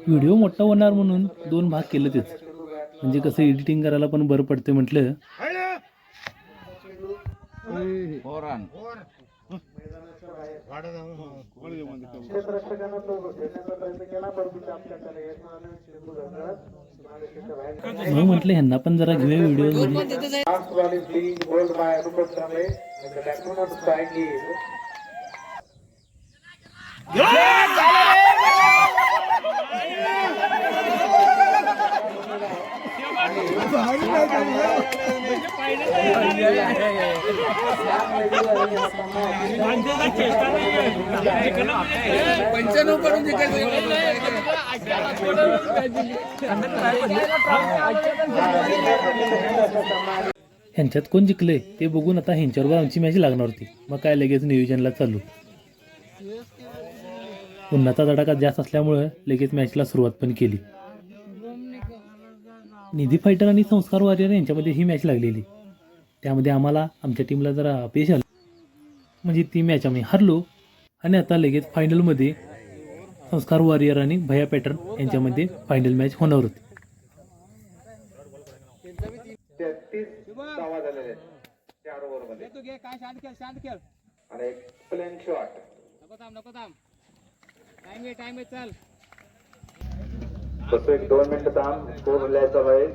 Video मोठा होणार म्हणून 2 भाग केले तेच, म्हणजे कसं एडिटिंग करायला पण बरं पडते म्हटलं. मग म्हटलं ह्यांना पण जरा घेऊया व्हिडिओ मध्ये. ह्यांच्यात कोण जिंकले ते बघून आता ह्यांच्याबरोबर आमची मॅच लागणार होती. मग काय लगेच नियोजनला चालू. उन्हाचा तडाखा जास्त असल्यामुळे लगेच मॅचला सुरुवात पण केली. निधी फायटर आणि संस्कार वॉरियर यांच्यामध्ये ही मॅच लागलेली. त्यामध्ये आम्हाला आमच्या टीमला जरा अपयश आलं, म्हणजे ती मॅच आम्ही हरलो. आणि आता लगेच फायनलमध्ये संस्कार वॉरियर आणि भैया पॅटर्न यांच्यामध्ये फायनल मॅच होणार होती. 33 धावा झालेल्या आहेत 4 ओव्हरमध्ये. तू घे काय शांत खेळ आणि एक प्लेन शॉट. नको थांब टाइम आहे चल. बस एक 2 मिनिटं थांब, स्कोर लिहायचा आहे.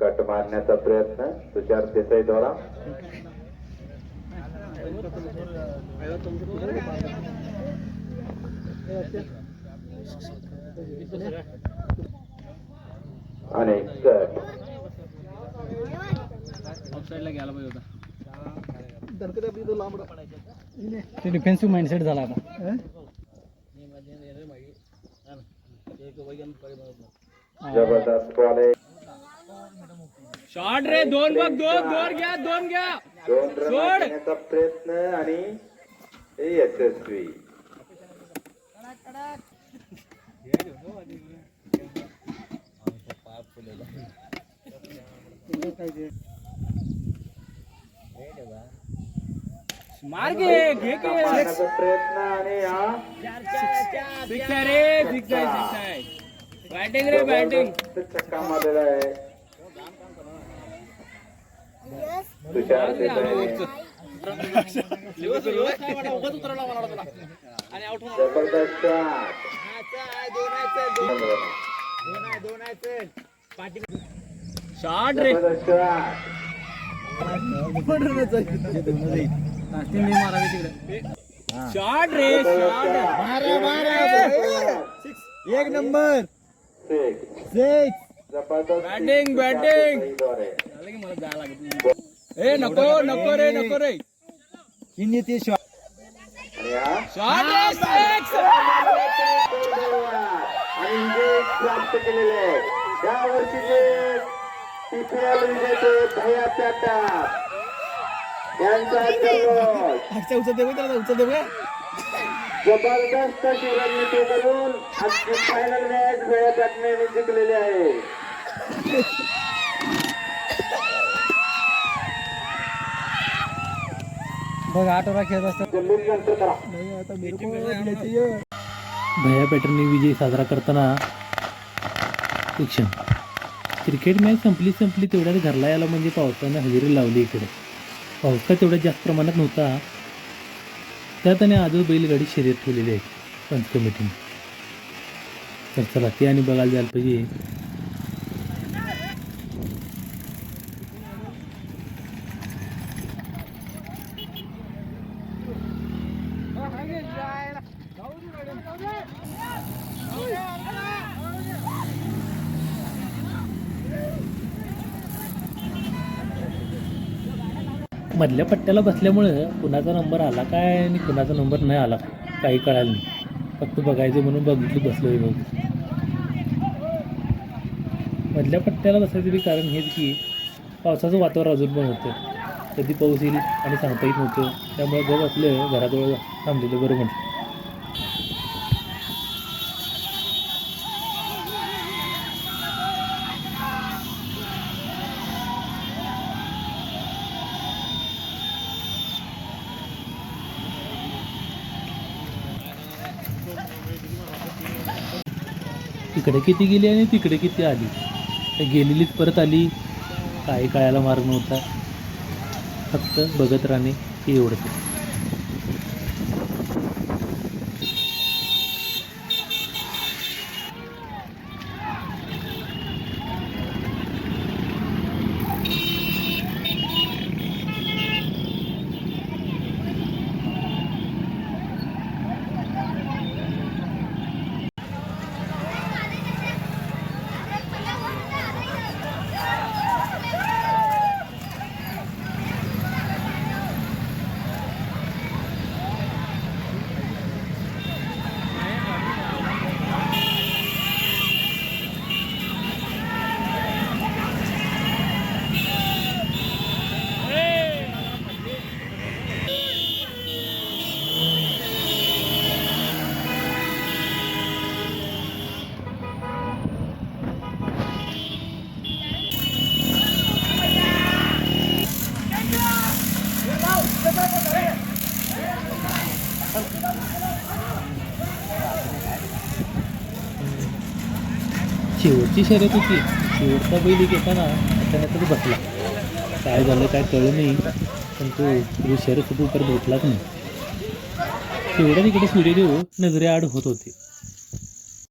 कट मारण्याचा प्रयत्न तुषार देसाई द्वारा. आणि कट ऑफसाइडला गेला पाहिजे होता. ते डिफेन्सिव्ह माइंडसेट झाला आता. जबरदस्त बॉल आहे. शॉट रे, दोन घ्या. 2 रन मारण्याचा प्रयत्न आणि यशस्वी. मार घे मारण्याचा प्रयत्न आणि हा फिक्स आहे. बॅटिंग छक्का मारलेला आहे तुषार देसाई. जबरदस्त शॉट रे. जबरदस्त शॉट रे. एक नंबर. बॅटिंग मला जायला लागत. ए नको रे. शॉट आणि प्राप्त केलेले आहे या वर्षीचे PPL विजेते भैया पॅटर्न यांचा जबरदस्त अशी रणनीती करून आजची फायनल मॅच भैया पॅटर्नने जिंकलेली आहे. बघ आठवडा खेळत असतात. भैया पॅटर्नने विजय साजरा करताना एक क्षण. क्रिकेट मॅच संपली तेवढ्यात घरला यायला म्हणजे पावसानं हजेरी लावली. इकडे पाऊस का तेवढ्या जास्त प्रमाणात नव्हता. त्यात आणि आजच बैलगाडी शर्यत ठेवलेली आहे पंच कमिटीने. तर चला ते आणि बघायला जायला पाहिजे. मधल्या पट्ट्याला बसल्यामुळं कुणाचा नंबर आला काय आणि कुणाचा नंबर नाही आला काही कळालं नाही. फक्त बघायचं म्हणून बघितलं बसलोय. मग मधल्या पट्ट्याला बसायचं तरी कारण हेच की पावसाचं वातावरण अजून पण होतं. कधी पाऊस येईल आणि सांगता येत नव्हतं. त्यामुळे जर आपलं घराजवळ थांबलेलं बरं म्हटलं. इकडे किती गेली आणि तिकडे किती आली, तर गेलेलीच परत आली, काही कळायला मार्ग नव्हता. फक्त बघत राहणे हे एवढंच. शेवटची शर्यत होती. शेवटचा बैल एक येताना अचानकच बसला. काय झालं काय कळलं नाही, पण तो शर्यत सुद्धा परत भेटलाच नाही. तेवढ्या तिकडे सूर्यदेव नजरेआड होत होते.